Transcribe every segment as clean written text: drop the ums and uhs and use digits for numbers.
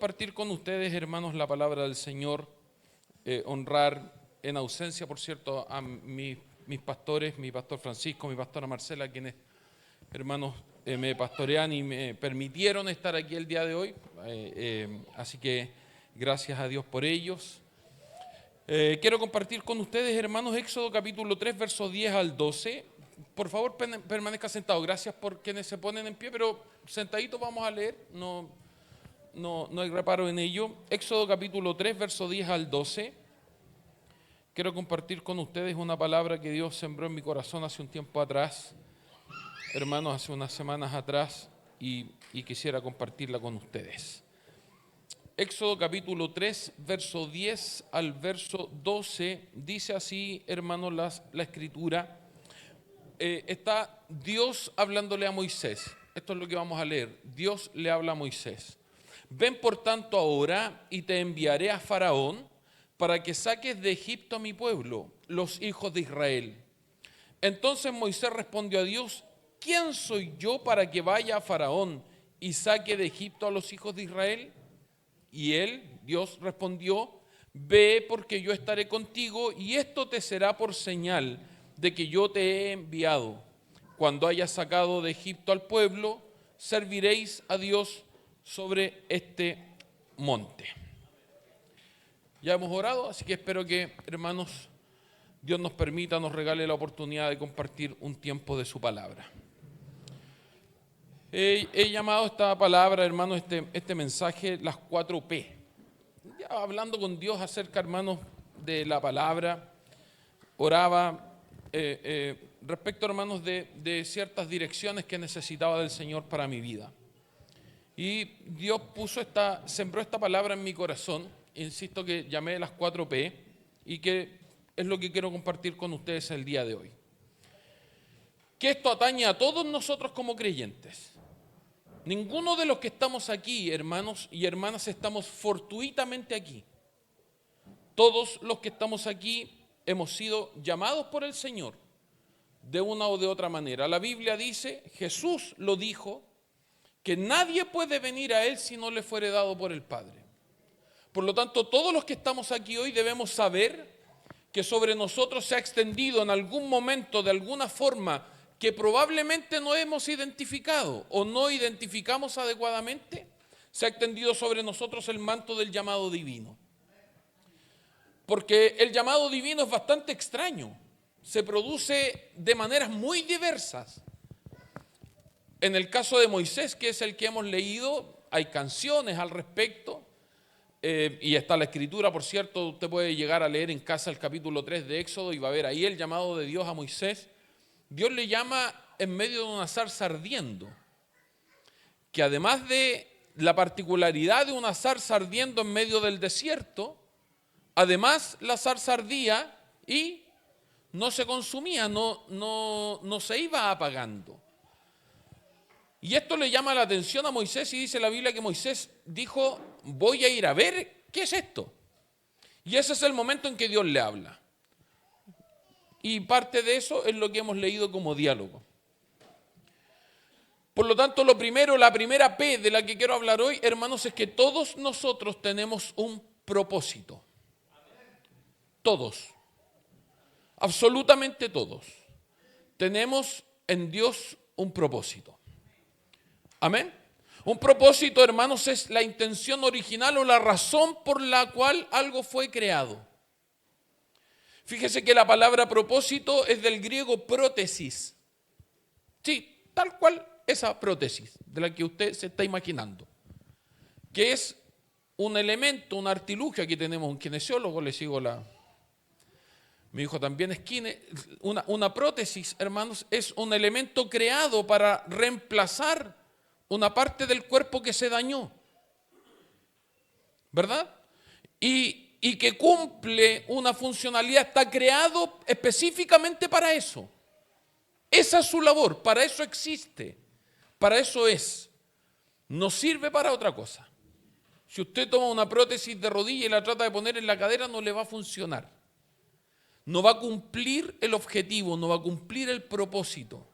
compartir con ustedes, hermanos, la palabra del Señor, honrar en ausencia, por cierto, a mis pastores, mi pastor Francisco, mi pastora Marcela, quienes, hermanos, me pastorean y me permitieron estar aquí el día de hoy. Así que gracias a Dios por ellos. Quiero compartir con ustedes, hermanos, Éxodo capítulo 3, versos 10 al 12. Por favor, permanezca sentado. Gracias por quienes se ponen en pie, pero sentaditos vamos a leer, no hay reparo en ello. Éxodo capítulo 3, versos 10 al 12. Quiero compartir con ustedes una palabra que Dios sembró en mi corazón hace un tiempo atrás, hermanos, hace unas semanas atrás, y quisiera compartirla con ustedes. Éxodo capítulo 3, verso 10 al verso 12, dice así, hermanos, la escritura. Está Dios hablándole a Moisés. Esto es lo que vamos a leer. Dios le habla a Moisés. Ven por tanto ahora y te enviaré a Faraón para que saques de Egipto a mi pueblo, los hijos de Israel. Entonces Moisés respondió a Dios: ¿quién soy yo para que vaya a Faraón y saque de Egipto a los hijos de Israel? Y él, Dios, respondió: ve, porque yo estaré contigo, y esto te será por señal de que yo te he enviado. Cuando hayas sacado de Egipto al pueblo, serviréis a Dios sobre este monte. Ya hemos orado, así que espero que, hermanos, Dios nos permita, nos regale la oportunidad de compartir un tiempo de su palabra. He llamado esta palabra, hermanos, este mensaje, las 4P. Ya hablando con Dios acerca, hermanos, de la palabra, oraba respecto, hermanos, de ciertas direcciones que necesitaba del Señor para mi vida. Y Dios sembró esta palabra en mi corazón. Insisto que llamé las 4P y que es lo que quiero compartir con ustedes el día de hoy. Que esto atañe a todos nosotros como creyentes. Ninguno de los que estamos aquí, hermanos y hermanas, estamos fortuitamente aquí. Todos los que estamos aquí hemos sido llamados por el Señor de una o de otra manera. La Biblia dice, Jesús lo dijo, que nadie puede venir a Él si no le fuere dado por el Padre. Por lo tanto, todos los que estamos aquí hoy debemos saber que sobre nosotros se ha extendido en algún momento, de alguna forma, que probablemente no hemos identificado o no identificamos adecuadamente, se ha extendido sobre nosotros el manto del llamado divino. Porque el llamado divino es bastante extraño, se produce de maneras muy diversas. En el caso de Moisés, que es el que hemos leído, hay canciones al respecto, y está la escritura, por cierto, usted puede llegar a leer en casa el capítulo 3 de Éxodo y va a ver ahí el llamado de Dios a Moisés. Dios le llama en medio de una zarza ardiendo, que además de la particularidad de una zarza ardiendo en medio del desierto, además la zarza ardía y no se consumía, no se iba apagando. Y esto le llama la atención a Moisés y dice la Biblia que Moisés dijo: voy a ir a ver qué es esto. Y ese es el momento en que Dios le habla. Y parte de eso es lo que hemos leído como diálogo. Por lo tanto, la primera P de la que quiero hablar hoy, hermanos, es que todos nosotros tenemos un propósito. Todos. Absolutamente todos. Tenemos en Dios un propósito. Amén. Un propósito, hermanos, es la intención original o la razón por la cual algo fue creado. Fíjese que la palabra propósito es del griego prótesis. Sí, tal cual esa prótesis de la que usted se está imaginando. Que es un elemento, un artilugio. Aquí tenemos un kinesiólogo, le sigo mi hijo también es una prótesis, hermanos, es un elemento creado para reemplazar una parte del cuerpo que se dañó, ¿verdad? Y que cumple una funcionalidad, está creado específicamente para eso. Esa es su labor, para eso existe, para eso es. No sirve para otra cosa. Si usted toma una prótesis de rodilla y la trata de poner en la cadera, no le va a funcionar. No va a cumplir el objetivo, no va a cumplir el propósito.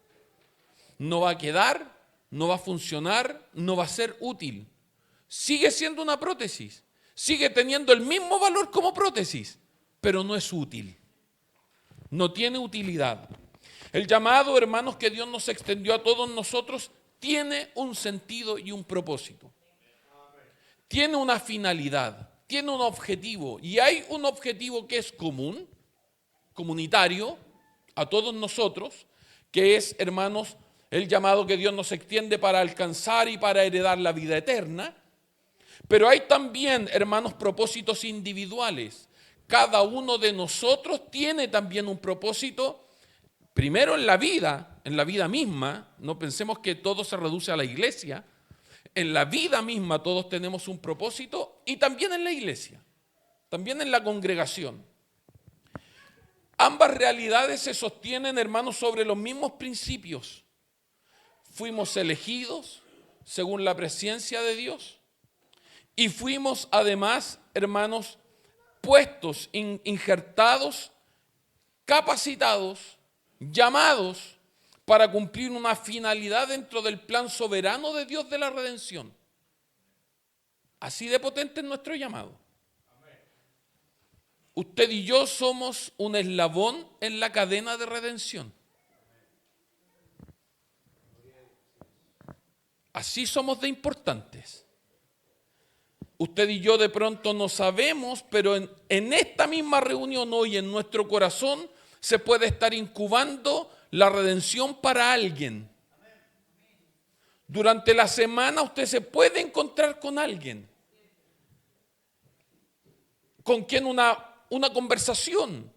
No va a quedar, no va a funcionar, no va a ser útil. sigue siendo una prótesis, sigue teniendo el mismo valor como prótesis, pero no es útil, no tiene utilidad. El llamado, hermanos, que Dios nos extendió a todos nosotros tiene un sentido y un propósito. Tiene una finalidad, tiene un objetivo, y hay un objetivo que es común, comunitario, a todos nosotros, que es, hermanos, el llamado que Dios nos extiende para alcanzar y para heredar la vida eterna. Pero hay también, hermanos, propósitos individuales. Cada uno de nosotros tiene también un propósito, primero en la vida misma. No pensemos que todo se reduce a la iglesia. En la vida misma todos tenemos un propósito, y también en la iglesia, también en la congregación. Ambas realidades se sostienen, hermanos, sobre los mismos principios. Fuimos elegidos según la presciencia de Dios y fuimos además, hermanos, puestos, injertados, capacitados, llamados para cumplir una finalidad dentro del plan soberano de Dios de la redención. Así de potente es nuestro llamado. Usted y yo somos un eslabón en la cadena de redención. Así somos de importantes. Usted y yo de pronto no sabemos, pero en esta misma reunión hoy, en nuestro corazón, se puede estar incubando la redención para alguien. Durante la semana usted se puede encontrar con alguien, con quien una conversación,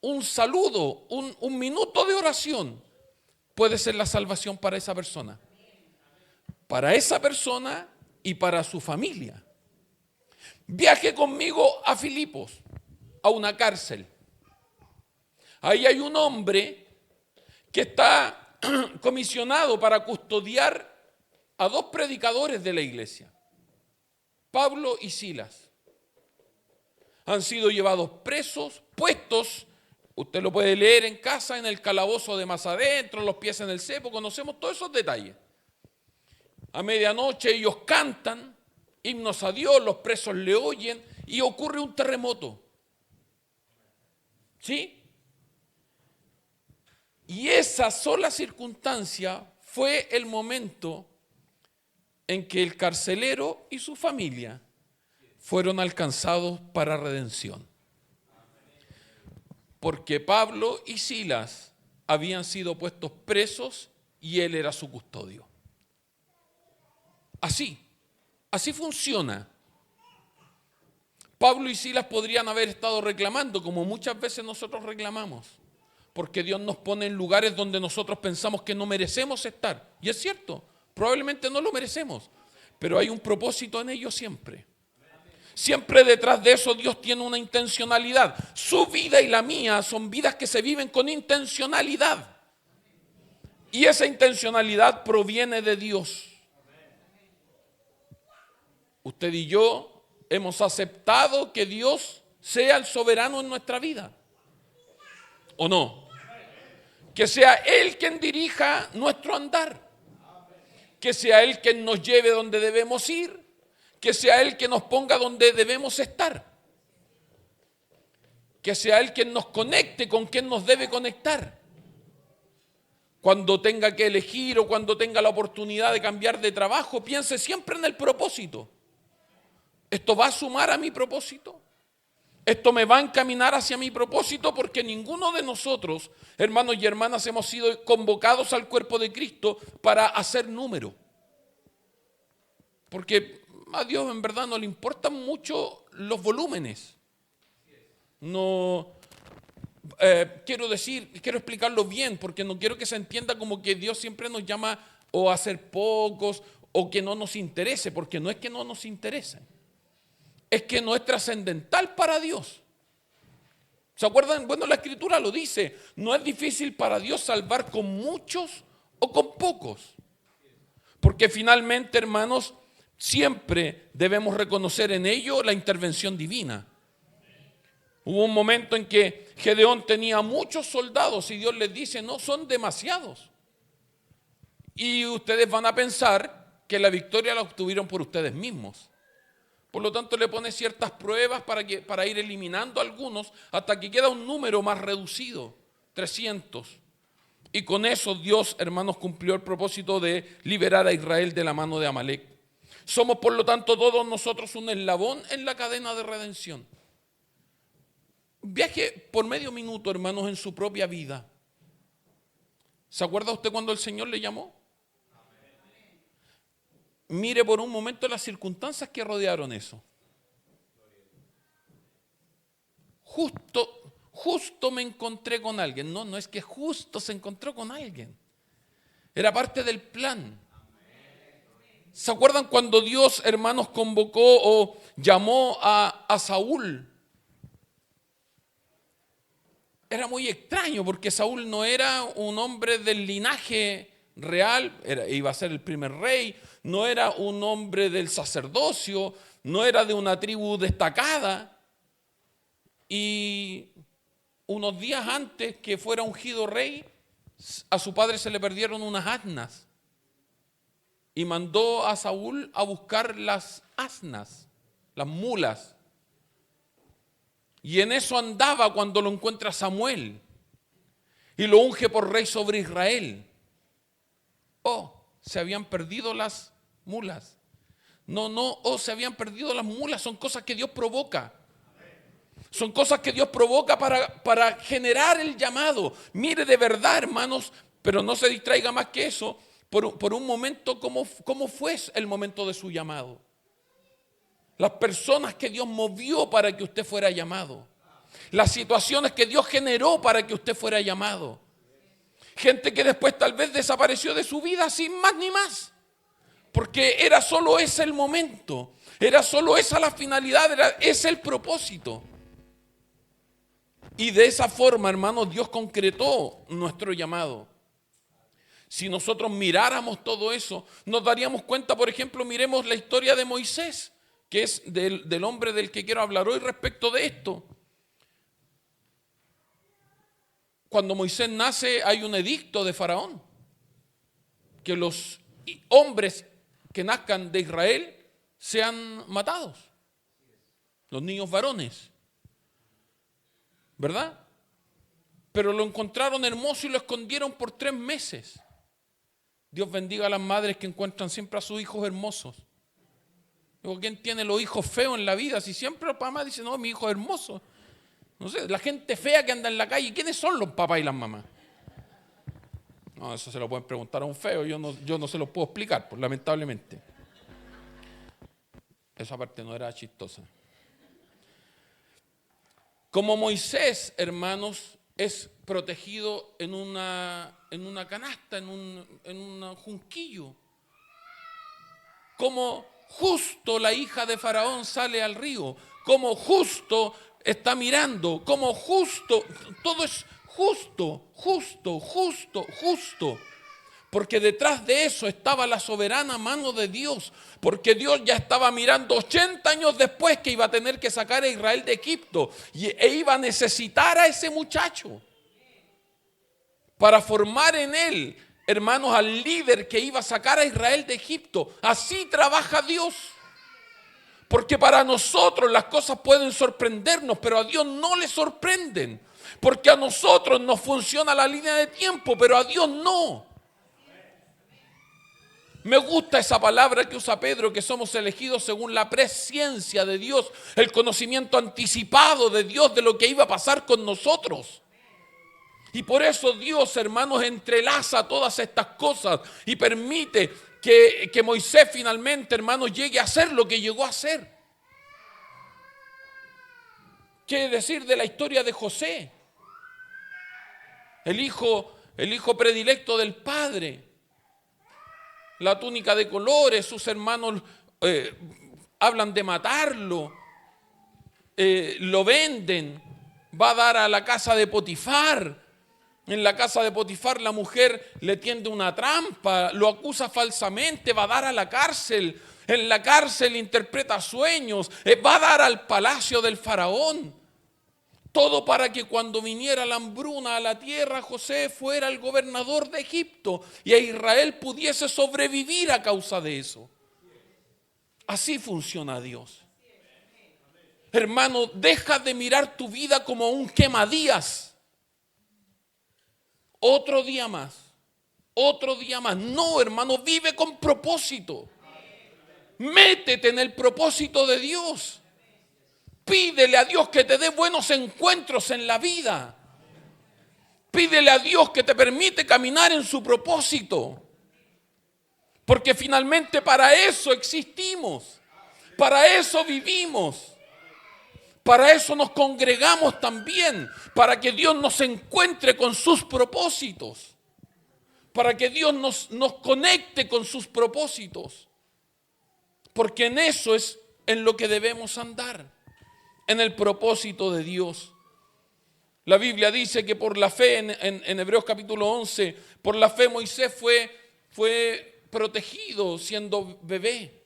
un saludo, un minuto de oración puede ser la salvación para esa persona. Para esa persona y para su familia. Viaje conmigo a Filipos, a una cárcel. Ahí hay un hombre que está comisionado para custodiar a dos predicadores de la iglesia, Pablo y Silas. Han sido llevados presos, puestos, usted lo puede leer en casa, en el calabozo de más adentro, los pies en el cepo, conocemos todos esos detalles. A medianoche ellos cantan himnos a Dios, los presos le oyen y ocurre un terremoto. ¿Sí? Y esa sola circunstancia fue el momento en que el carcelero y su familia fueron alcanzados para redención. Porque Pablo y Silas habían sido puestos presos y él era su custodio. Así funciona. Pablo y Silas podrían haber estado reclamando, como muchas veces nosotros reclamamos, porque Dios nos pone en lugares donde nosotros pensamos que no merecemos estar. Y es cierto, probablemente no lo merecemos, pero hay un propósito en ello siempre. Siempre detrás de eso Dios tiene una intencionalidad. Su vida y la mía son vidas que se viven con intencionalidad. Y esa intencionalidad proviene de Dios. Usted y yo hemos aceptado que Dios sea el soberano en nuestra vida. ¿O no? Que sea Él quien dirija nuestro andar. Que sea Él quien nos lleve donde debemos ir. Que sea Él quien nos ponga donde debemos estar. Que sea Él quien nos conecte con quien nos debe conectar. Cuando tenga que elegir o cuando tenga la oportunidad de cambiar de trabajo, piense siempre en el propósito. ¿Esto va a sumar a mi propósito? ¿Esto me va a encaminar hacia mi propósito? Porque ninguno de nosotros, hermanos y hermanas, hemos sido convocados al cuerpo de Cristo para hacer número. Porque a Dios en verdad no le importan mucho los volúmenes. No, quiero explicarlo bien, porque no quiero que se entienda como que Dios siempre nos llama o a ser pocos o que no nos interese, porque no es que no nos interese. Es que no es trascendental para Dios. ¿Se acuerdan? Bueno, la Escritura lo dice. No es difícil para Dios salvar con muchos o con pocos. Porque finalmente, hermanos, siempre debemos reconocer en ello la intervención divina. Hubo un momento en que Gedeón tenía muchos soldados y Dios les dice, no, son demasiados. Y ustedes van a pensar que la victoria la obtuvieron por ustedes mismos. Por lo tanto, le pone ciertas pruebas para ir eliminando algunos hasta que queda un número más reducido, 300. Y con eso Dios, hermanos, cumplió el propósito de liberar a Israel de la mano de Amalek. Somos, por lo tanto, todos nosotros un eslabón en la cadena de redención. Viaje por medio minuto, hermanos, en su propia vida. ¿Se acuerda usted cuando el Señor le llamó? Mire por un momento las circunstancias que rodearon eso. Justo me encontré con alguien. No es que justo se encontró con alguien. Era parte del plan. ¿Se acuerdan cuando Dios, hermanos, convocó o llamó a Saúl? Era muy extraño porque Saúl no era un hombre del linaje real, iba a ser el primer rey, no era un hombre del sacerdocio, no era de una tribu destacada. Y unos días antes que fuera ungido rey, a su padre se le perdieron unas asnas. Y mandó a Saúl a buscar las asnas, las mulas. Y en eso andaba cuando lo encuentra Samuel. Y lo unge por rey sobre Israel. Se habían perdido las mulas. Se habían perdido las mulas. Son cosas que Dios provoca. Son cosas que Dios provoca para generar el llamado. Mire de verdad, hermanos, pero no se distraiga más que eso. Por un momento, ¿cómo fue el momento de su llamado? Las personas que Dios movió para que usted fuera llamado. Las situaciones que Dios generó para que usted fuera llamado. Gente que después tal vez desapareció de su vida sin más ni más. Porque era solo ese el momento. Era solo esa la finalidad, era ese el propósito. Y de esa forma, hermanos, Dios concretó nuestro llamado. Si nosotros miráramos todo eso, nos daríamos cuenta, por ejemplo, miremos la historia de Moisés, que es del hombre del que quiero hablar hoy respecto de esto. Cuando Moisés nace hay un edicto de Faraón, que los hombres que nazcan de Israel sean matados, los niños varones, ¿verdad? Pero lo encontraron hermoso y lo escondieron por 3 meses. Dios bendiga a las madres que encuentran siempre a sus hijos hermosos. Digo, ¿quién tiene los hijos feos en la vida? Si siempre los papás dicen, no, mi hijo es hermoso. No sé, la gente fea que anda en la calle, ¿quiénes son los papás y las mamás? No, eso se lo pueden preguntar a un feo, yo no se lo puedo explicar, pues, lamentablemente. Esa parte no era chistosa. Como Moisés, hermanos, es protegido en una canasta, en un junquillo. Como justo la hija de Faraón sale al río, como justo está mirando, como justo, todo es justo. Porque detrás de eso estaba la soberana mano de Dios, porque Dios ya estaba mirando 80 años después que iba a tener que sacar a Israel de Egipto e iba a necesitar a ese muchacho para formar en él, hermanos, al líder que iba a sacar a Israel de Egipto. Así trabaja Dios. Porque para nosotros las cosas pueden sorprendernos, pero a Dios no le sorprenden. Porque a nosotros nos funciona la línea de tiempo, pero a Dios no. Me gusta esa palabra que usa Pedro, que somos elegidos según la presciencia de Dios, el conocimiento anticipado de Dios de lo que iba a pasar con nosotros. Y por eso Dios, hermanos, entrelaza todas estas cosas y permite que Moisés finalmente, hermanos, llegue a hacer lo que llegó a hacer. ¿Qué decir de la historia de José? El hijo predilecto del padre. La túnica de colores, sus hermanos hablan de matarlo, lo venden, va a dar a la casa de Potifar. En la casa de Potifar la mujer le tiende una trampa, lo acusa falsamente, va a dar a la cárcel. En la cárcel interpreta sueños, va a dar al palacio del faraón. Todo para que cuando viniera la hambruna a la tierra, José fuera el gobernador de Egipto y a Israel pudiese sobrevivir a causa de eso. Así funciona Dios. Hermano, deja de mirar tu vida como un quemadías. Otro día más. Otro día más. No, hermano, vive con propósito. Métete en el propósito de Dios. Pídele a Dios que te dé buenos encuentros en la vida. Pídele a Dios que te permite caminar en su propósito. Porque finalmente para eso existimos. Para eso vivimos. Para eso nos congregamos también. Para que Dios nos encuentre con sus propósitos. Para que Dios nos conecte con sus propósitos. Porque en eso es en lo que debemos andar, en el propósito de Dios. La Biblia dice que por la fe, en Hebreos capítulo 11, por la fe Moisés fue protegido siendo bebé.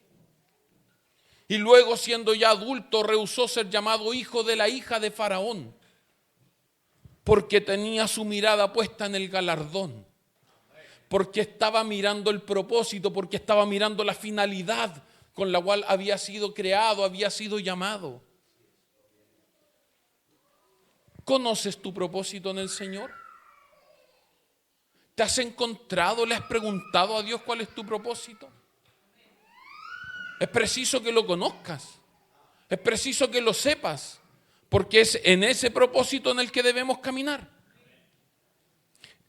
Y luego, siendo ya adulto, rehusó ser llamado hijo de la hija de Faraón, porque tenía su mirada puesta en el galardón, porque estaba mirando el propósito, porque estaba mirando la finalidad con la cual había sido creado, había sido llamado. ¿Conoces tu propósito en el Señor? ¿Te has encontrado, le has preguntado a Dios cuál es tu propósito? Es preciso que lo conozcas, es preciso que lo sepas, porque es en ese propósito en el que debemos caminar.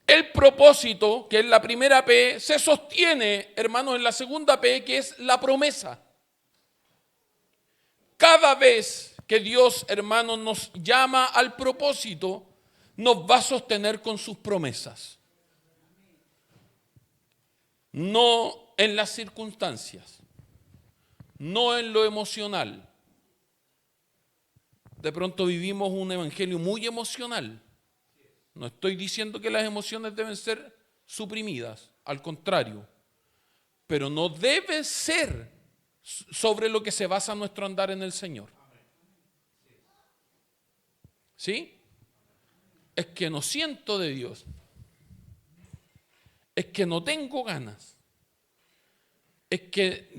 El propósito, que es la primera P, se sostiene, hermanos, en la segunda P, que es la promesa. Cada vez que Dios, hermanos, nos llama al propósito, nos va a sostener con sus promesas. No en las circunstancias, no en lo emocional. De pronto vivimos un evangelio muy emocional. No estoy diciendo que las emociones deben ser suprimidas, al contrario, pero no debe ser sobre lo que se basa nuestro andar en el Señor. ¿Sí? Es que no siento de Dios. Es que no tengo ganas. Es que,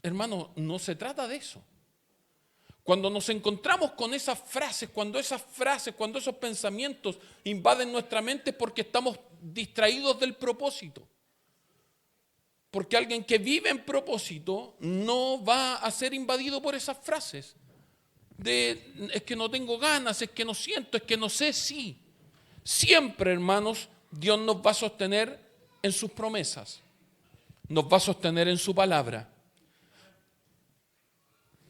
hermano, no se trata de eso. Cuando nos encontramos con esas frases, cuando esos pensamientos invaden nuestra mente, es porque estamos distraídos del propósito. Porque alguien que vive en propósito no va a ser invadido por esas frases. Es que no tengo ganas, es que no siento, es que no sé si. Siempre, hermanos, Dios nos va a sostener en sus promesas. Nos va a sostener en su palabra.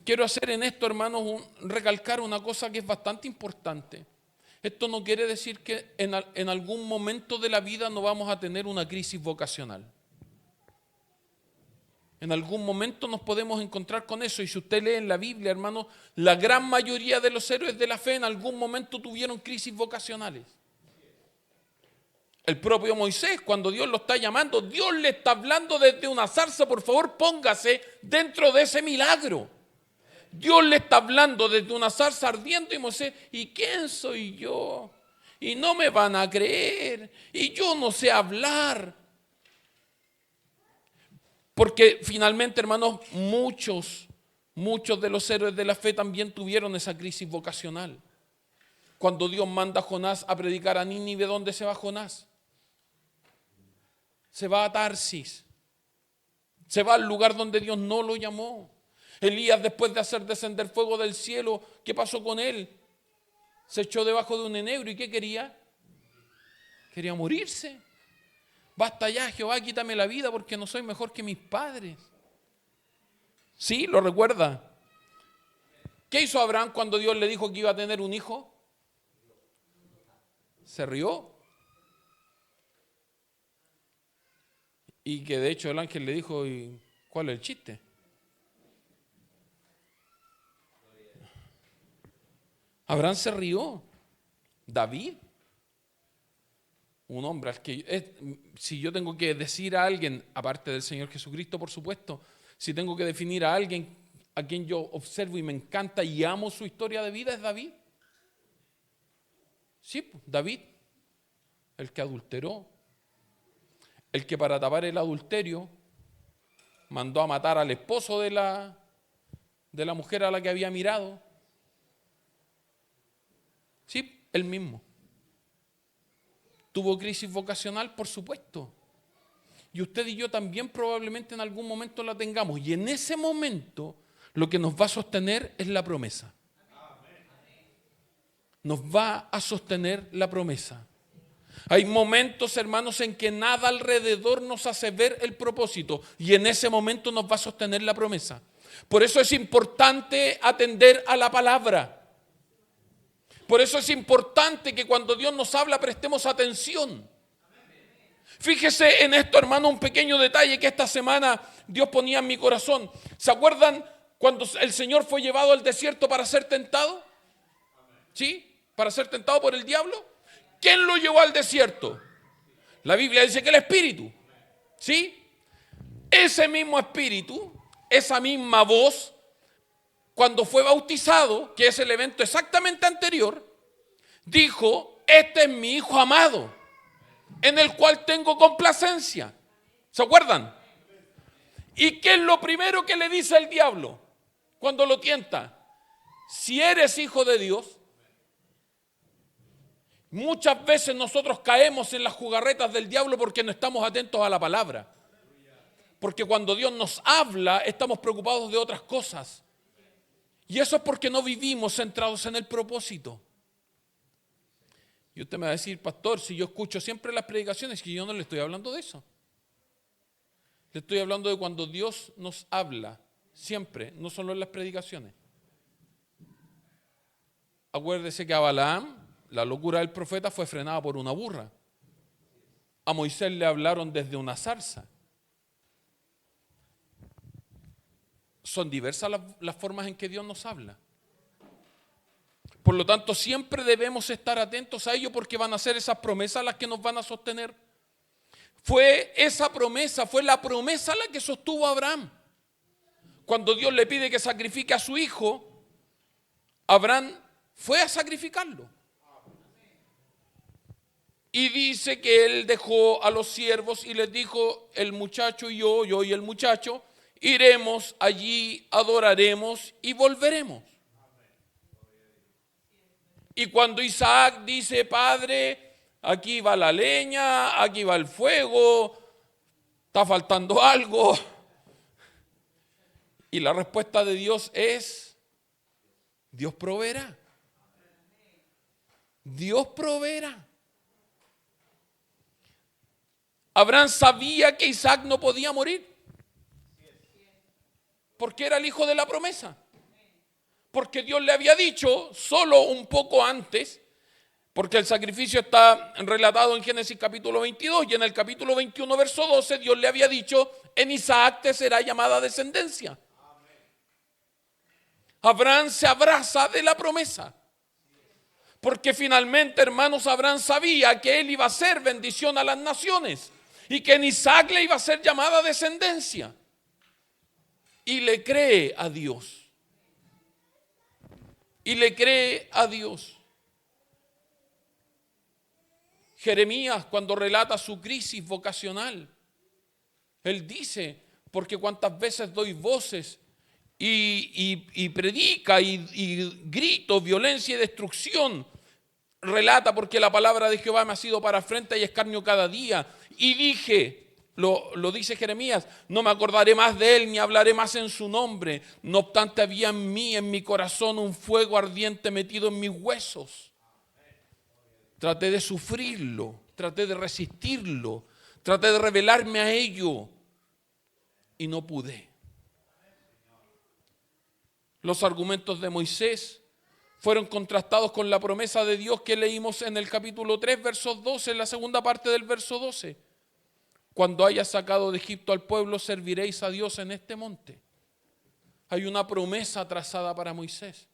Quiero hacer en esto, hermanos, recalcar una cosa que es bastante importante. Esto no quiere decir que en algún momento de la vida no vamos a tener una crisis vocacional. En algún momento nos podemos encontrar con eso. Y si usted lee en la Biblia, hermanos, la gran mayoría de los héroes de la fe en algún momento tuvieron crisis vocacionales. El propio Moisés, cuando Dios lo está llamando, Dios le está hablando desde una zarza: por favor, póngase dentro de ese milagro. Dios le está hablando desde una zarza ardiendo y Moisés: ¿y quién soy yo? Y no me van a creer, y yo no sé hablar. Porque finalmente, hermanos, muchos de los héroes de la fe también tuvieron esa crisis vocacional. Cuando Dios manda a Jonás a predicar a Nínive, ¿dónde se va Jonás? Se va a Tarsis. Se va al lugar donde Dios no lo llamó. Elías, después de hacer descender fuego del cielo, ¿qué pasó con él? Se echó debajo de un enebro. ¿Y qué quería? Quería morirse. Basta ya, Jehová, quítame la vida porque no soy mejor que mis padres. ¿Sí? ¿Lo recuerda? ¿Qué hizo Abraham cuando Dios le dijo que iba a tener un hijo? Se rió. Y que de hecho el ángel le dijo: ¿y cuál es el chiste? Abraham se rió. David, un hombre al que si yo tengo que decir a alguien, aparte del Señor Jesucristo, por supuesto, si tengo que definir a alguien a quien yo observo y me encanta y amo su historia de vida, es David. Sí, David, el que adulteró, el que para tapar el adulterio mandó a matar al esposo de la mujer a la que había mirado. Sí, él mismo. ¿Tuvo crisis vocacional? Por supuesto. Y usted y yo también probablemente en algún momento la tengamos. Y en ese momento lo que nos va a sostener es la promesa. Nos va a sostener la promesa. Hay momentos, hermanos, en que nada alrededor nos hace ver el propósito. Y en ese momento nos va a sostener la promesa. Por eso es importante atender a la palabra. Por eso es importante que cuando Dios nos habla prestemos atención. Fíjese en esto, hermano, un pequeño detalle que esta semana Dios ponía en mi corazón. ¿Se acuerdan cuando el Señor fue llevado al desierto para ser tentado? ¿Sí? Para ser tentado por el diablo. ¿Quién lo llevó al desierto? La Biblia dice que el Espíritu. ¿Sí? Ese mismo Espíritu, esa misma voz, cuando fue bautizado, que es el evento exactamente anterior, dijo: este es mi Hijo amado, en el cual tengo complacencia. ¿Se acuerdan? ¿Y qué es lo primero que le dice el diablo cuando lo tienta? Si eres hijo de Dios. Muchas veces nosotros caemos en las jugarretas del diablo porque no estamos atentos a la palabra. Porque cuando Dios nos habla, estamos preocupados de otras cosas. Y eso es porque no vivimos centrados en el propósito. Y usted me va a decir: pastor, si yo escucho siempre las predicaciones, que yo no le estoy hablando de eso. Le estoy hablando de cuando Dios nos habla, siempre, no solo en las predicaciones. Acuérdese que a Balaam, la locura del profeta fue frenada por una burra. A Moisés le hablaron desde una zarza. Son diversas las formas en que Dios nos habla. Por lo tanto, siempre debemos estar atentos a ello porque van a ser esas promesas las que nos van a sostener. Fue la promesa la que sostuvo a Abraham. Cuando Dios le pide que sacrifique a su hijo, Abraham fue a sacrificarlo. Y dice que él dejó a los siervos y les dijo: el muchacho y yo y el muchacho, iremos allí, adoraremos y volveremos. Y cuando Isaac dice: padre, aquí va la leña, aquí va el fuego, está faltando algo. Y la respuesta de Dios es: Dios proveerá. Dios proveerá. Abraham sabía que Isaac no podía morir, porque era el hijo de la promesa. Porque Dios le había dicho solo un poco antes, porque el sacrificio está relatado en Génesis capítulo 22 y en el capítulo 21 verso 12 Dios le había dicho: en Isaac te será llamada descendencia. Abraham se abraza de la promesa, porque finalmente, hermanos, Abraham sabía que él iba a ser bendición a las naciones y que en Isaac le iba a ser llamada descendencia. Y le cree a Dios. Y le cree a Dios. Jeremías, cuando relata su crisis vocacional, él dice: porque cuantas veces doy voces y predica y grito violencia y destrucción, relata: porque la palabra de Jehová me ha sido para afrenta y escarnio cada día. Y dije, lo dice Jeremías: no me acordaré más de él ni hablaré más en su nombre. No obstante, había en mí, en mi corazón, un fuego ardiente metido en mis huesos. Traté de sufrirlo, traté de resistirlo, traté de rebelarme a ello y no pude. Los argumentos de Moisés fueron contrastados con la promesa de Dios que leímos en el capítulo 3, versos 12, en la segunda parte del verso 12. Cuando hayas sacado de Egipto al pueblo, serviréis a Dios en este monte. Hay una promesa trazada para Moisés.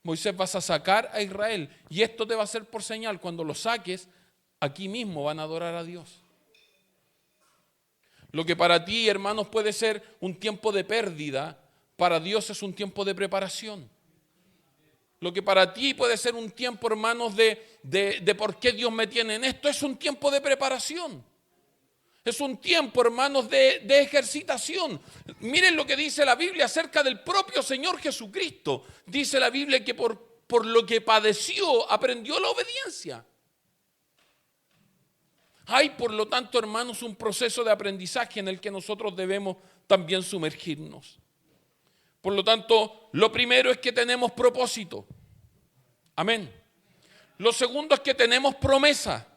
Moisés, vas a sacar a Israel y esto te va a ser por señal. Cuando lo saques, aquí mismo van a adorar a Dios. Lo que para ti, hermanos, puede ser un tiempo de pérdida, para Dios es un tiempo de preparación. Lo que para ti puede ser un tiempo, hermanos, de por qué Dios me tiene en esto, es un tiempo de preparación. Es un tiempo, hermanos, de ejercitación. Miren lo que dice la Biblia acerca del propio Señor Jesucristo. Dice la Biblia que por por lo que padeció, aprendió la obediencia. Hay, por lo tanto, hermanos, un proceso de aprendizaje en el que nosotros debemos también sumergirnos. Por lo tanto, lo primero es que tenemos propósito. Amén. Lo segundo es que tenemos promesa.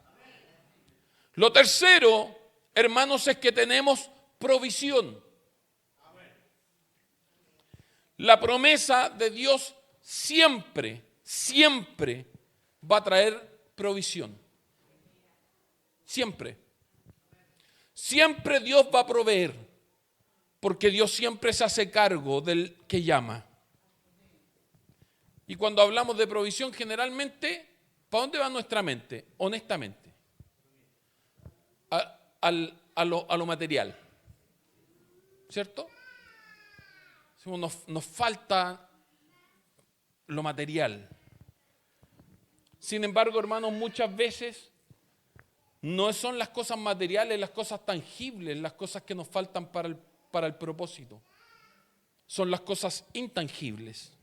Lo tercero, hermanos, es que tenemos provisión. La promesa de Dios siempre, siempre va a traer provisión. Siempre. Siempre Dios va a proveer, porque Dios siempre se hace cargo del que llama. Y cuando hablamos de provisión, generalmente, ¿para dónde va nuestra mente? Honestamente. A lo material. ¿Cierto? Nos falta lo material. Sin embargo, hermanos, muchas veces no son las cosas materiales, las cosas tangibles, las cosas que nos faltan para el propósito. Son las cosas intangibles.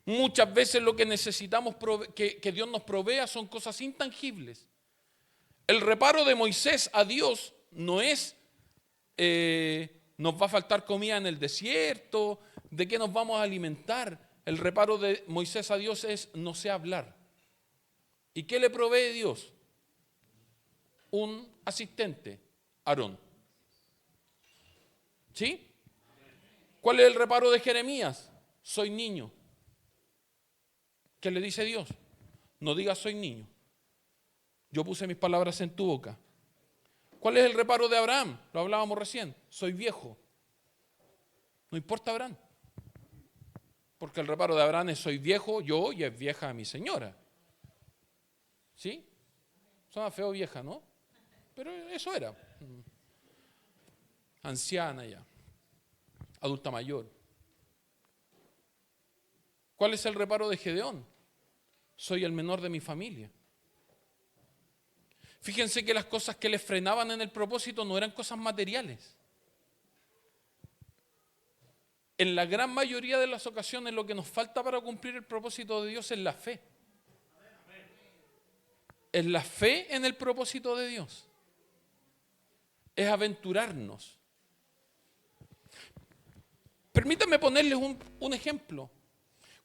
Muchas veces lo que necesitamos que Dios nos provea son cosas intangibles. El reparo de Moisés a Dios no es nos va a faltar comida en el desierto, ¿de qué nos vamos a alimentar? El reparo de Moisés a Dios es no sé hablar. ¿Y qué le provee Dios? Un asistente, Aarón. ¿Sí? ¿Cuál es el reparo de Jeremías? Soy niño. ¿Qué le dice Dios? No digas soy niño. Yo puse mis palabras en tu boca. ¿Cuál es el reparo de Abraham? Lo hablábamos recién. Soy viejo. No importa Abraham. Porque el reparo de Abraham es soy viejo yo y es vieja mi señora. ¿Sí? Suena feo vieja, ¿no? Pero eso era. Anciana ya. Adulta mayor. ¿Cuál es el reparo de Gedeón? Soy el menor de mi familia. Fíjense que las cosas que le frenaban en el propósito no eran cosas materiales. En la gran mayoría de las ocasiones lo que nos falta para cumplir el propósito de Dios es la fe. Es la fe en el propósito de Dios. Es aventurarnos. Permítanme ponerles un ejemplo.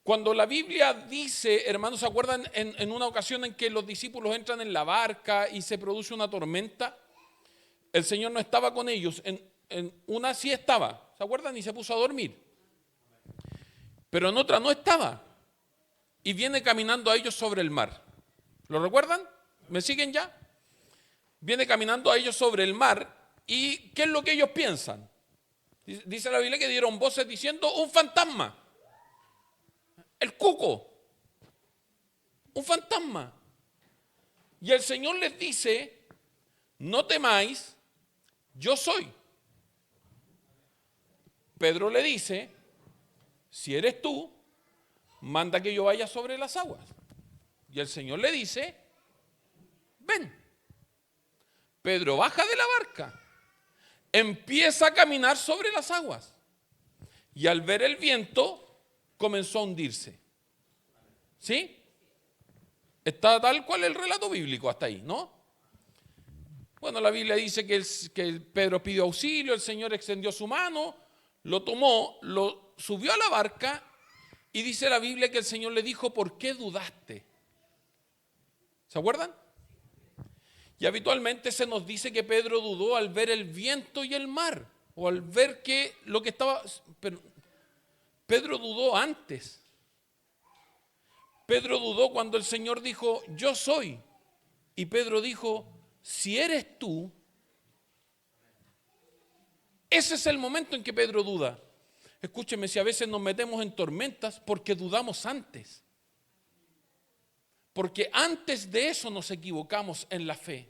Cuando la Biblia dice, hermanos, ¿se acuerdan en una ocasión en que los discípulos entran en la barca y se produce una tormenta? El Señor no estaba con ellos, en una sí estaba, ¿se acuerdan? Y se puso a dormir. Pero en otra no estaba. Y viene caminando a ellos sobre el mar. ¿Lo recuerdan? ¿Me siguen ya? Viene caminando a ellos sobre el mar y ¿qué es lo que ellos piensan? Dice la Biblia que dieron voces diciendo un fantasma. El cuco, un fantasma. Y el Señor les dice, no temáis, yo soy. Pedro le dice, si eres tú, manda que yo vaya sobre las aguas. Y el Señor le dice, ven. Pedro baja de la barca, empieza a caminar sobre las aguas. Y al ver el viento, comenzó a hundirse. ¿Sí? Está tal cual el relato bíblico hasta ahí, ¿no? Bueno, la Biblia dice que Pedro pidió auxilio, el Señor extendió su mano, lo tomó, lo subió a la barca y dice la Biblia que el Señor le dijo, ¿por qué dudaste? ¿Se acuerdan? Y habitualmente se nos dice que Pedro dudó al ver el viento y el mar, o al ver que lo que estaba... Pero Pedro dudó antes. Pedro dudó cuando el Señor dijo, yo soy. Y Pedro dijo, si eres tú. Ese es el momento en que Pedro duda. Escúcheme, si a veces nos metemos en tormentas porque dudamos antes. Porque antes de eso nos equivocamos en la fe.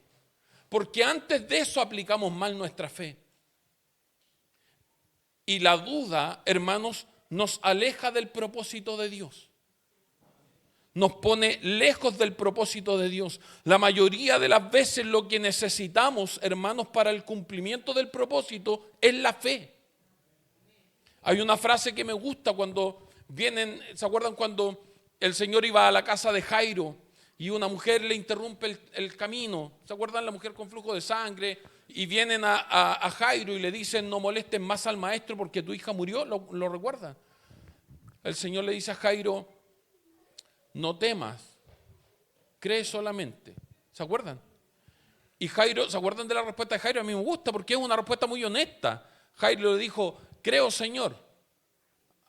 Porque antes de eso aplicamos mal nuestra fe. Y la duda, hermanos, nos aleja del propósito de Dios. Nos pone lejos del propósito de Dios. La mayoría de las veces lo que necesitamos, hermanos, para el cumplimiento del propósito es la fe. Hay una frase que me gusta cuando vienen, ¿se acuerdan cuando el Señor iba a la casa de Jairo y una mujer le interrumpe el camino. ¿Se acuerdan? La mujer con flujo de sangre. Y vienen a Jairo y le dicen: no molesten más al maestro porque tu hija murió. ¿Lo recuerdan? El Señor le dice a Jairo: no temas, cree solamente. ¿Se acuerdan? Y Jairo, ¿se acuerdan de la respuesta de Jairo? A mí me gusta porque es una respuesta muy honesta. Jairo le dijo: creo, Señor,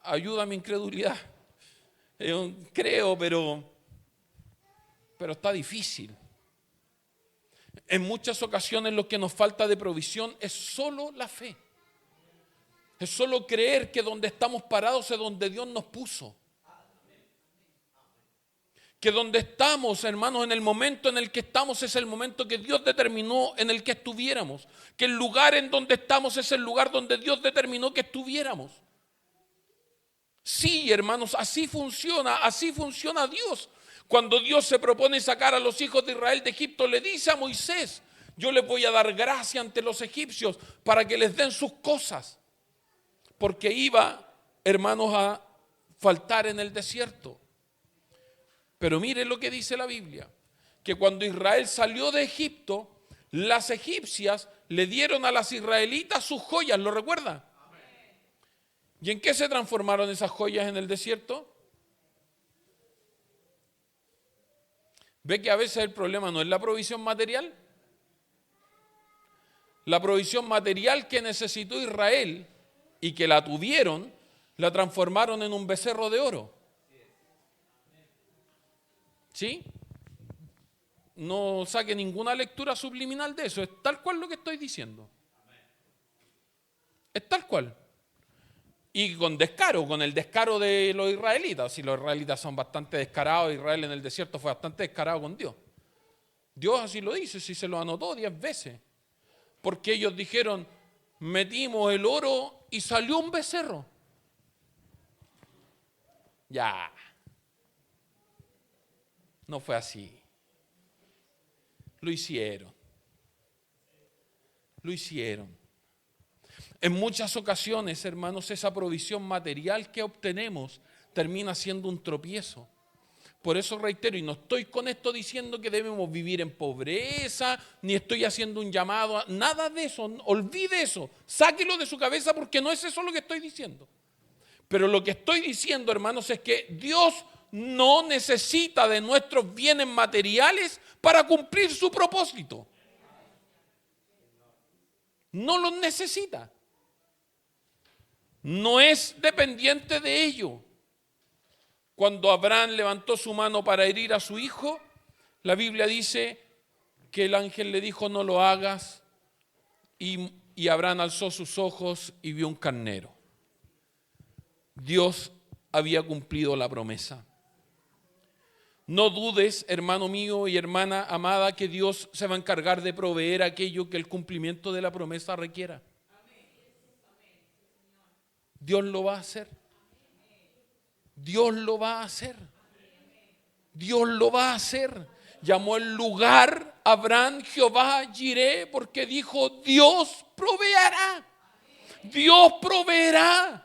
ayuda a mi incredulidad. Creo, pero está difícil. En muchas ocasiones lo que nos falta de provisión es solo la fe. Es solo creer que donde estamos parados es donde Dios nos puso. Que donde estamos, hermanos, en el momento en el que estamos es el momento que Dios determinó en el que estuviéramos. Que el lugar en donde estamos es el lugar donde Dios determinó que estuviéramos. Sí, hermanos, así funciona Dios. Cuando Dios se propone sacar a los hijos de Israel de Egipto, le dice a Moisés: yo les voy a dar gracia ante los egipcios para que les den sus cosas. Porque iba, hermanos, a faltar en el desierto. Pero miren lo que dice la Biblia, que cuando Israel salió de Egipto, las egipcias le dieron a las israelitas sus joyas, ¿lo recuerdan? ¿Y en qué se transformaron esas joyas en el desierto? ¿Ve que a veces el problema no es la provisión material? La provisión material que necesitó Israel y que la tuvieron, la transformaron en un becerro de oro. ¿Sí? No saque ninguna lectura subliminal de eso, es tal cual lo que estoy diciendo. Es tal cual. Y con descaro, con el descaro de los israelitas. Si los israelitas son bastante descarados, Israel en el desierto fue bastante descarado con Dios. Dios así lo dice, si se lo anotó 10 veces. Porque ellos dijeron: metimos el oro y salió un becerro. Ya. No fue así. Lo hicieron. Lo hicieron. En muchas ocasiones, hermanos, esa provisión material que obtenemos termina siendo un tropiezo. Por eso reitero, y no estoy con esto diciendo que debemos vivir en pobreza, ni estoy haciendo un llamado a nada de eso. Olvide eso, sáquelo de su cabeza porque no es eso lo que estoy diciendo. Pero lo que estoy diciendo, hermanos, es que Dios no necesita de nuestros bienes materiales para cumplir su propósito. No los necesita. No es dependiente de ello. Cuando Abraham levantó su mano para herir a su hijo, la Biblia dice que el ángel le dijo: no lo hagas, y Abraham alzó sus ojos y vio un carnero. Dios había cumplido la promesa. No dudes, hermano mío y hermana amada, que Dios se va a encargar de proveer aquello que el cumplimiento de la promesa requiera. Dios lo va a hacer. Dios lo va a hacer. Dios lo va a hacer. Llamó el lugar Abraham Jehová Jireh, porque dijo: Dios proveerá. Dios proveerá.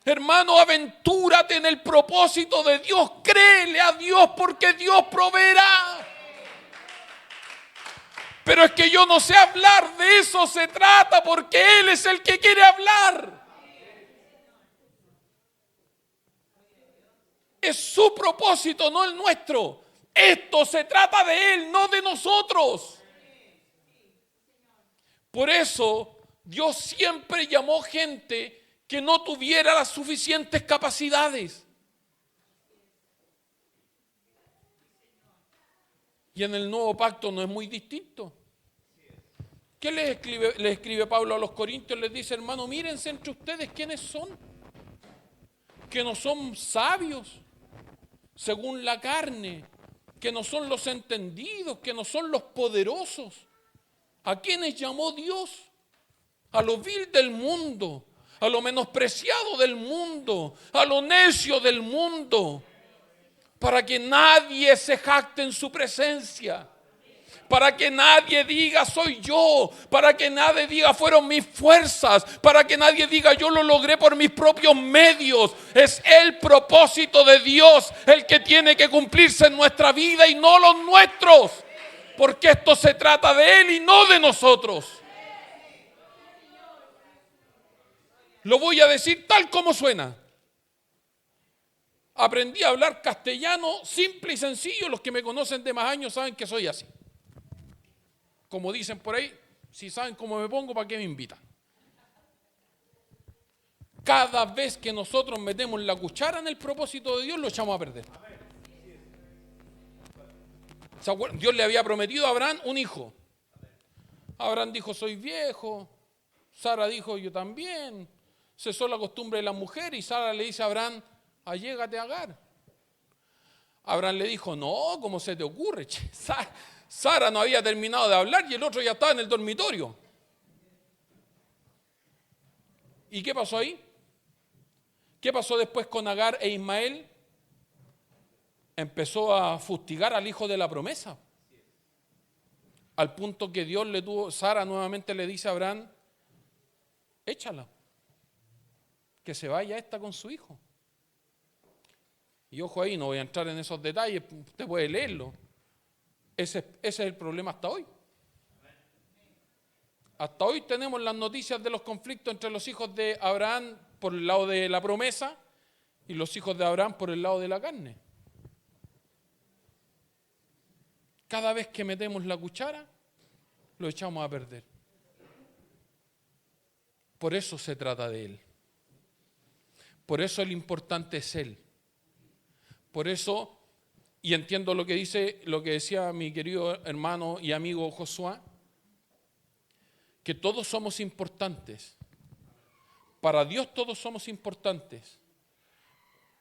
Hermano, aventúrate en el propósito de Dios. Créele a Dios porque Dios proveerá. Pero es que yo no sé hablar, de eso se trata, porque Él es el que quiere hablar. Es su propósito, no el nuestro. Esto se trata de Él, no de nosotros. Por eso Dios siempre llamó gente que no tuviera las suficientes capacidades. Y en el nuevo pacto no es muy distinto. ¿Qué les escribe Pablo a los Corintios? Les dice: hermano, mírense entre ustedes quiénes son. Que no son sabios según la carne, que no son los entendidos, que no son los poderosos. ¿A quiénes llamó Dios? A lo vil del mundo, a lo menospreciado del mundo, a lo necio del mundo, para que nadie se jacte en su presencia. Para que nadie diga soy yo, para que nadie diga fueron mis fuerzas, para que nadie diga yo lo logré por mis propios medios. Es el propósito de Dios el que tiene que cumplirse en nuestra vida y no los nuestros. Porque esto se trata de Él y no de nosotros. Lo voy a decir tal como suena. Aprendí a hablar castellano simple y sencillo. Los que me conocen de más años saben que soy así. Como dicen por ahí, si saben cómo me pongo, ¿para qué me invitan? Cada vez que nosotros metemos la cuchara en el propósito de Dios, lo echamos a perder. Dios le había prometido a Abraham un hijo. Abraham dijo, soy viejo. Sara dijo, yo también. Cesó la costumbre de la mujer y Sara le dice a Abraham, allégate a Agar. Abraham le dijo, no, ¿cómo se te ocurre? Sara no había terminado de hablar y el otro ya estaba en el dormitorio. ¿Y qué pasó ahí? ¿Qué pasó después con Agar e Ismael? Empezó a fustigar al hijo de la promesa. Al punto que Dios le tuvo, Sara nuevamente le dice a Abraham, échala, que se vaya esta con su hijo. Y ojo ahí, no voy a entrar en esos detalles, usted puede leerlo. Ese es el problema hasta hoy. Hasta hoy tenemos las noticias de los conflictos entre los hijos de Abraham por el lado de la promesa y los hijos de Abraham por el lado de la carne. Cada vez que metemos la cuchara, lo echamos a perder. Por eso se trata de Él. Por eso el importante es Él. Por eso, y entiendo lo que dice, lo que decía mi querido hermano y amigo Josué, que todos somos importantes. Para Dios todos somos importantes.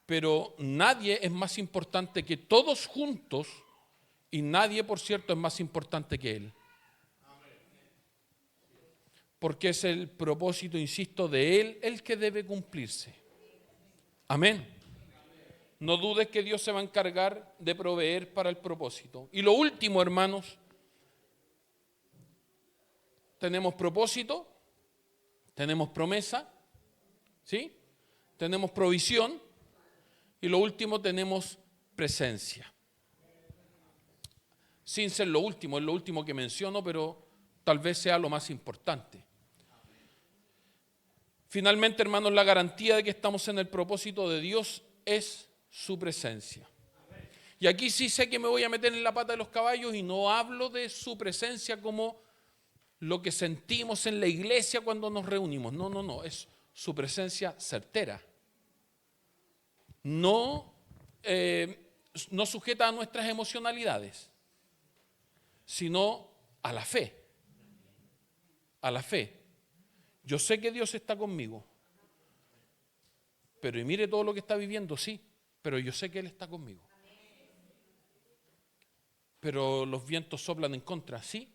Pero nadie es más importante que todos juntos y nadie, por cierto, es más importante que Él. Porque es el propósito, insisto, de Él el que debe cumplirse. Amén. No dudes que Dios se va a encargar de proveer para el propósito. Y lo último, hermanos, tenemos propósito, tenemos promesa, ¿sí? Tenemos provisión y lo último tenemos presencia. Sin ser lo último, es lo último que menciono, pero tal vez sea lo más importante. Finalmente, hermanos, la garantía de que estamos en el propósito de Dios es su presencia. Y aquí sí sé que me voy a meter en la pata de los caballos y no hablo de su presencia como lo que sentimos en la iglesia cuando nos reunimos. No, es su presencia certera. No sujeta a nuestras emocionalidades, sino a la fe. A la fe. Yo sé que Dios está conmigo. Pero y mire todo lo que está viviendo, sí, pero yo sé que Él está conmigo. Pero los vientos soplan en contra, sí,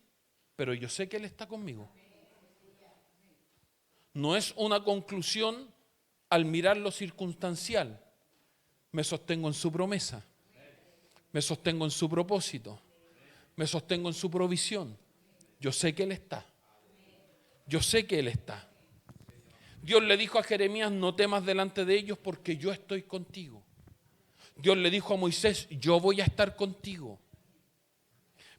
pero yo sé que Él está conmigo. No es una conclusión al mirar lo circunstancial. Me sostengo en su promesa. Me sostengo en su propósito. Me sostengo en su provisión. Yo sé que Él está. Yo sé que Él está. Dios le dijo a Jeremías, no temas delante de ellos porque yo estoy contigo. Dios le dijo a Moisés, yo voy a estar contigo.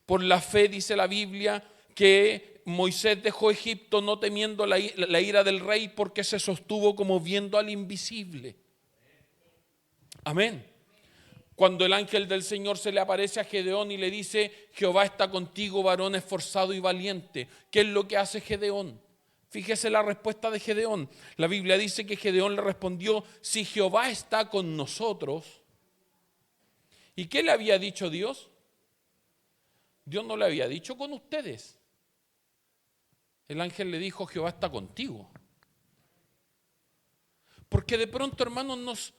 Por la fe dice la Biblia que Moisés dejó Egipto no temiendo la ira del rey porque se sostuvo como viendo al invisible. Amén. Cuando el ángel del Señor se le aparece a Gedeón y le dice, Jehová está contigo, varón esforzado y valiente. ¿Qué es lo que hace Gedeón? Fíjese la respuesta de Gedeón. La Biblia dice que Gedeón le respondió, si Jehová está con nosotros. ¿Y qué le había dicho Dios? Dios no le había dicho con ustedes. El ángel le dijo, Jehová está contigo. Porque de pronto, hermanos,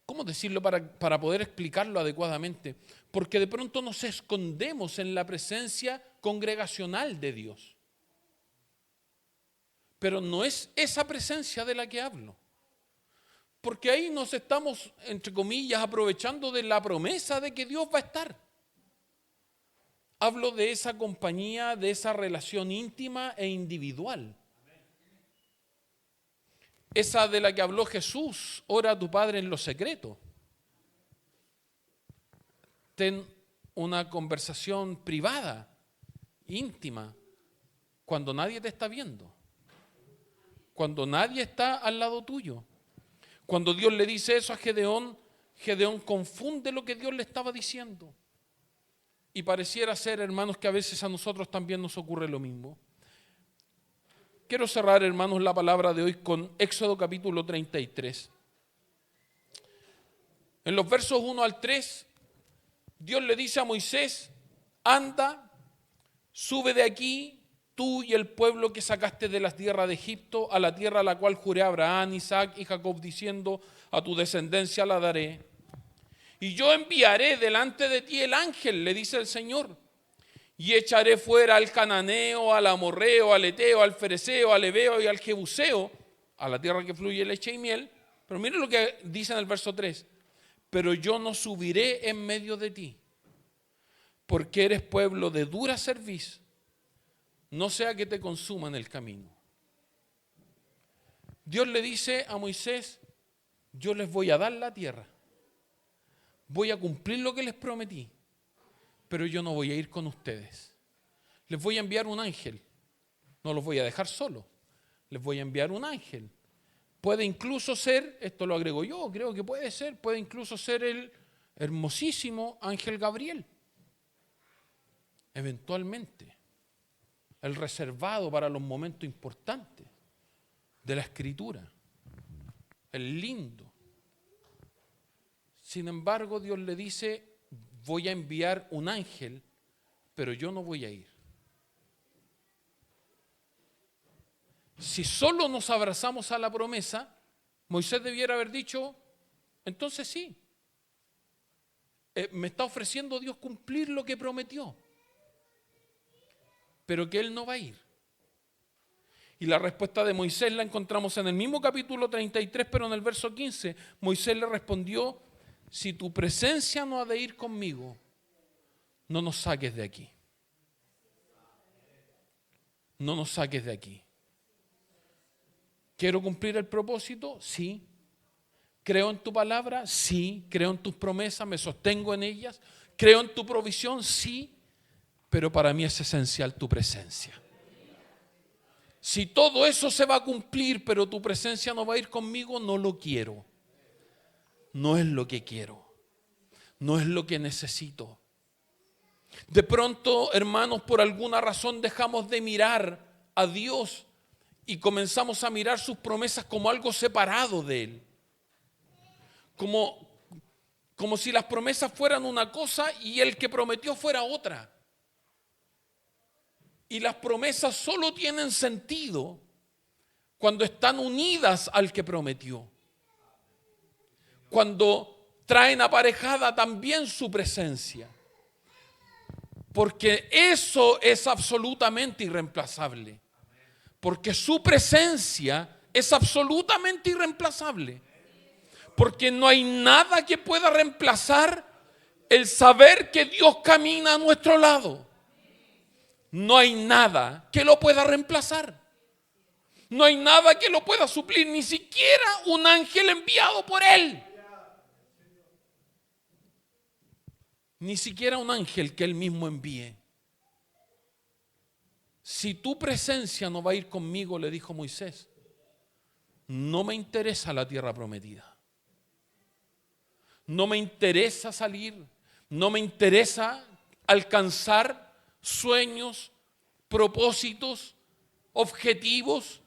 ¿cómo decirlo para poder explicarlo adecuadamente? Porque de pronto nos escondemos en la presencia congregacional de Dios. Pero no es esa presencia de la que hablo. Porque ahí nos estamos, entre comillas, aprovechando de la promesa de que Dios va a estar. hablo de esa compañía, de esa relación íntima e individual. Esa de la que habló Jesús, ora a tu Padre en lo secreto. Ten una conversación privada, íntima, cuando nadie te está viendo, cuando nadie está al lado tuyo. Cuando Dios le dice eso a Gedeón, Gedeón confunde lo que Dios le estaba diciendo. Y pareciera ser, hermanos, que a veces a nosotros también nos ocurre lo mismo. Quiero cerrar, hermanos, la palabra de hoy con Éxodo capítulo 33. En los versos 1 al 3, Dios le dice a Moisés: anda, sube de aquí, tú y el pueblo que sacaste de la tierra de Egipto, a la tierra a la cual juré a Abraham, Isaac y Jacob, diciendo: a tu descendencia la daré. Y yo enviaré delante de ti el ángel, le dice el Señor, y echaré fuera al cananeo, al amorreo, al eteo, al fereceo, al heveo y al jebuseo, a la tierra que fluye leche y miel. Pero mire lo que dice en el verso 3: pero yo no subiré en medio de ti, porque eres pueblo de dura cerviz, no sea que te consuma en el camino. Dios le dice a Moisés: yo les voy a dar la tierra, voy a cumplir lo que les prometí, pero yo no voy a ir con ustedes. Les voy a enviar un ángel, no los voy a dejar solos, les voy a enviar un ángel. Puede incluso ser, esto lo agrego yo, creo que puede incluso ser el hermosísimo ángel Gabriel, eventualmente, el reservado para los momentos importantes de la Escritura, el lindo. Sin embargo, Dios le dice: voy a enviar un ángel, pero yo no voy a ir. Si solo nos abrazamos a la promesa, Moisés debiera haber dicho: entonces sí, me está ofreciendo Dios cumplir lo que prometió, pero que él no va a ir. Y la respuesta de Moisés la encontramos en el mismo capítulo 33, pero en el verso 15. Moisés le respondió: si tu presencia no ha de ir conmigo, no nos saques de aquí. No nos saques de aquí. ¿Quiero cumplir el propósito? Sí. ¿Creo en tu palabra? Sí. ¿Creo en tus promesas? ¿Me sostengo en ellas? ¿Creo en tu provisión? Sí. Pero para mí es esencial tu presencia. Si todo eso se va a cumplir, pero tu presencia no va a ir conmigo, no lo quiero. No es lo que quiero. No es lo que necesito. De pronto, hermanos, por alguna razón dejamos de mirar a Dios y comenzamos a mirar sus promesas como algo separado de Él. Como si las promesas fueran una cosa y el que prometió fuera otra. Y las promesas solo tienen sentido cuando están unidas al que prometió. Cuando traen aparejada también su presencia. Porque eso es absolutamente irreemplazable. Porque su presencia es absolutamente irreemplazable. Porque no hay nada que pueda reemplazar el saber que Dios camina a nuestro lado. No hay nada que lo pueda reemplazar. No hay nada que lo pueda suplir, ni siquiera un ángel enviado por Él. Ni siquiera un ángel que Él mismo envíe. Si tu presencia no va a ir conmigo, le dijo Moisés, no me interesa la tierra prometida. No me interesa salir, no me interesa alcanzar sueños, propósitos, objetivos,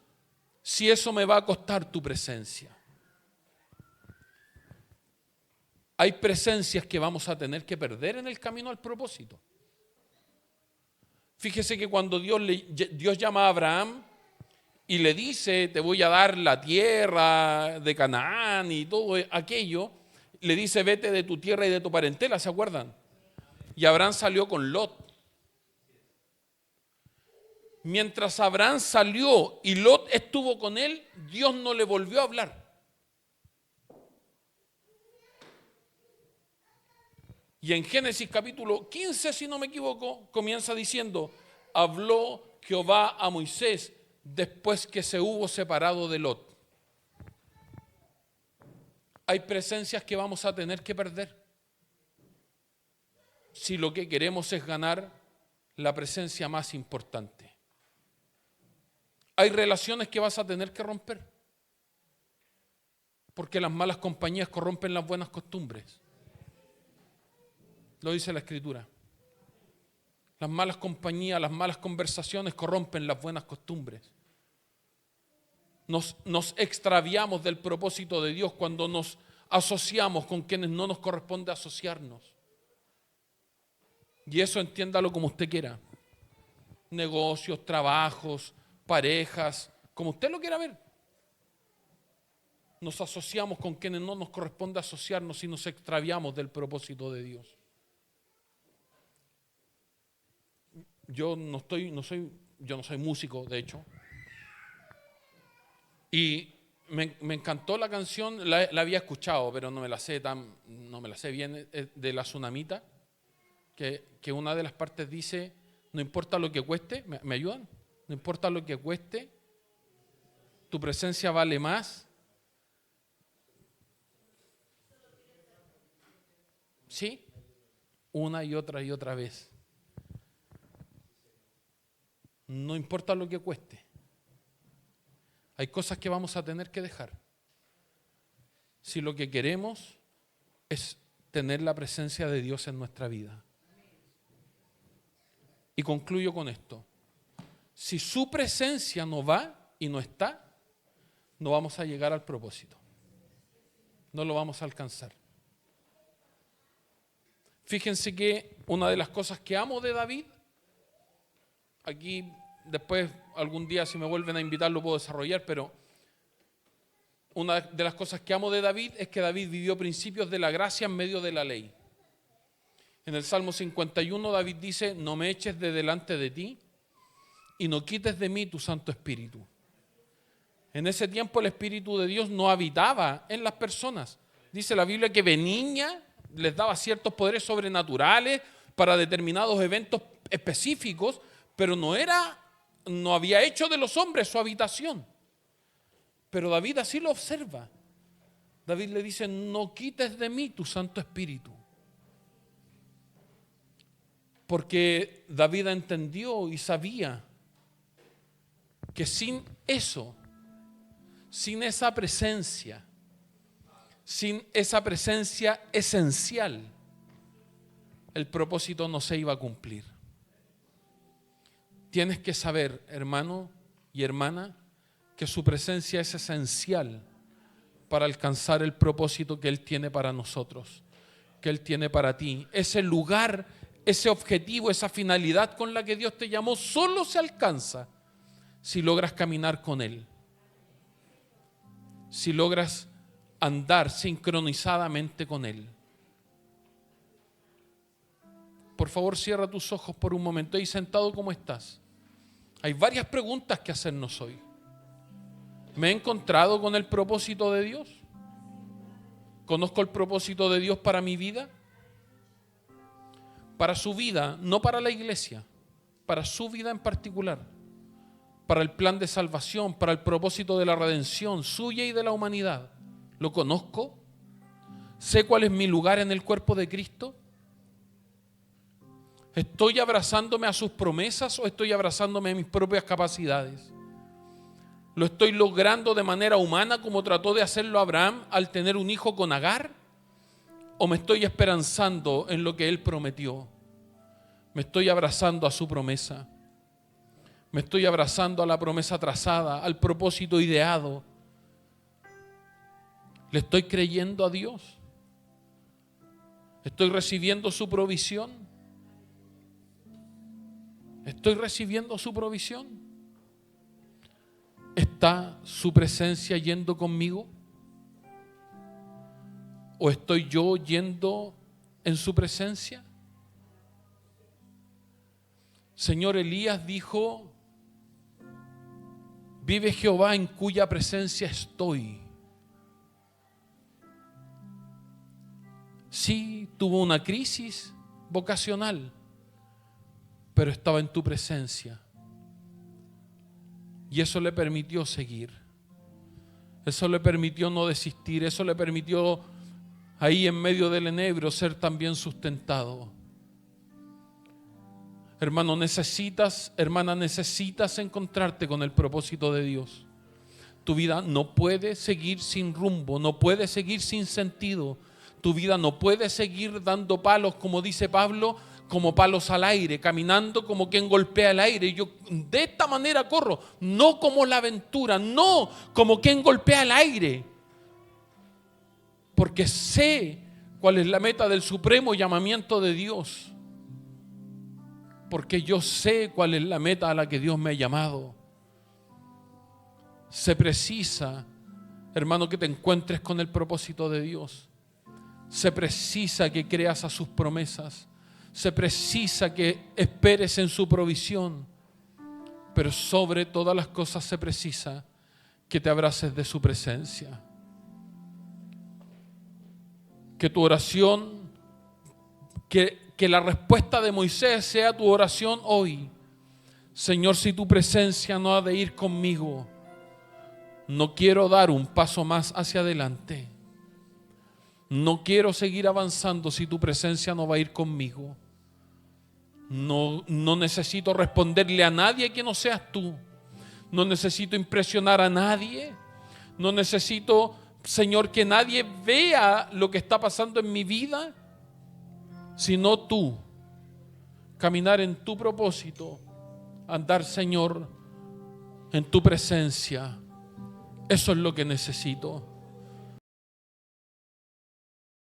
si eso me va a costar tu presencia. Hay presencias que vamos a tener que perder en el camino al propósito. Fíjese que cuando Dios llama a Abraham y le dice: te voy a dar la tierra de Canaán y todo aquello, le dice: vete de tu tierra y de tu parentela, ¿se acuerdan? Y Abraham salió con Lot. Mientras Abraham salió y Lot estuvo con él, Dios no le volvió a hablar. Y en Génesis capítulo 15, si no me equivoco, comienza diciendo: habló Jehová a Moisés después que se hubo separado de Lot. Hay presencias que vamos a tener que perder si lo que queremos es ganar la presencia más importante. Hay relaciones que vas a tener que romper, porque las malas compañías corrompen las buenas costumbres. Lo dice la Escritura. Las malas compañías, las malas conversaciones corrompen las buenas costumbres. Nos extraviamos del propósito de Dios cuando nos asociamos con quienes no nos corresponde asociarnos. Y eso entiéndalo como usted quiera. Negocios, trabajos, parejas, como usted lo quiera ver. Nos asociamos con quienes no nos corresponde asociarnos y nos extraviamos del propósito de Dios. Yo no soy músico, de hecho. Y me encantó la canción, la había escuchado, pero no me la sé bien, de La Tsunamita, que una de las partes dice: no importa lo que cueste, ¿me ayudan? No importa lo que cueste, tu presencia vale más. ¿Sí? Una y otra vez. No importa lo que cueste. Hay cosas que vamos a tener que dejar si lo que queremos es tener la presencia de Dios en nuestra vida. Y concluyo con esto: si su presencia no va y no está, no vamos a llegar al propósito. No lo vamos a alcanzar. Fíjense que una de las cosas que amo de David, aquí después algún día si me vuelven a invitar lo puedo desarrollar, pero una de las cosas que amo de David es que David vivió principios de la gracia en medio de la ley. En el Salmo 51 David dice: no me eches de delante de ti y no quites de mí tu Santo Espíritu. En ese tiempo el Espíritu de Dios no habitaba en las personas. Dice la Biblia que benigna les daba ciertos poderes sobrenaturales para determinados eventos específicos, pero no había hecho de los hombres su habitación. Pero David así lo observa. David le dice: no quites de mí tu Santo Espíritu. Porque David entendió y sabía que sin eso, sin esa presencia esencial, el propósito no se iba a cumplir. Tienes que saber, hermano y hermana, que su presencia es esencial para alcanzar el propósito que Él tiene para nosotros, que Él tiene para ti. Ese lugar, ese objetivo, esa finalidad con la que Dios te llamó, solo se alcanza si logras caminar con Él. Si logras andar sincronizadamente con Él. Por favor, cierra tus ojos por un momento. Ahí sentado como estás. Hay varias preguntas que hacernos hoy. ¿Me he encontrado con el propósito de Dios? ¿Conozco el propósito de Dios para mi vida? Para su vida, no para la iglesia, para su vida en particular, para el plan de salvación, para el propósito de la redención suya y de la humanidad. ¿Lo conozco? ¿Sé cuál es mi lugar en el cuerpo de Cristo? ¿Estoy abrazándome a sus promesas o estoy abrazándome a mis propias capacidades? ¿Lo estoy logrando de manera humana como trató de hacerlo Abraham al tener un hijo con Agar? ¿O me estoy esperanzando en lo que Él prometió? ¿Me estoy abrazando a su promesa? ¿Me estoy abrazando a la promesa trazada, al propósito ideado? ¿Le estoy creyendo a Dios? ¿Estoy recibiendo su provisión? ¿Estoy recibiendo su provisión? ¿Está su presencia yendo conmigo? ¿O estoy yo yendo en su presencia? Señor, Elías dijo: vive Jehová en cuya presencia estoy. Sí, tuvo una crisis vocacional, pero estaba en tu presencia. Y eso le permitió seguir. Eso le permitió no desistir. Eso le permitió ahí en medio del enebro ser también sustentado. Hermano, hermana, necesitas encontrarte con el propósito de Dios. Tu vida no puede seguir sin rumbo, no puede seguir sin sentido. Tu vida no puede seguir dando palos, como dice Pablo, como palos al aire, caminando como quien golpea el aire. Yo de esta manera corro, no como la aventura, no como quien golpea el aire. Porque sé cuál es la meta del supremo llamamiento de Dios. Porque yo sé cuál es la meta a la que Dios me ha llamado. Se precisa, hermano, que te encuentres con el propósito de Dios. Se precisa que creas a sus promesas. Se precisa que esperes en su provisión. Pero sobre todas las cosas se precisa que te abraces de su presencia. Que tu oración, que la respuesta de Moisés sea tu oración hoy. Señor, si tu presencia no ha de ir conmigo, no quiero dar un paso más hacia adelante. No quiero seguir avanzando si tu presencia no va a ir conmigo. No necesito responderle a nadie que no seas tú. No necesito impresionar a nadie. No necesito, Señor, que nadie vea lo que está pasando en mi vida, sino tú. Caminar en tu propósito. Andar, Señor, en tu presencia. Eso es lo que necesito.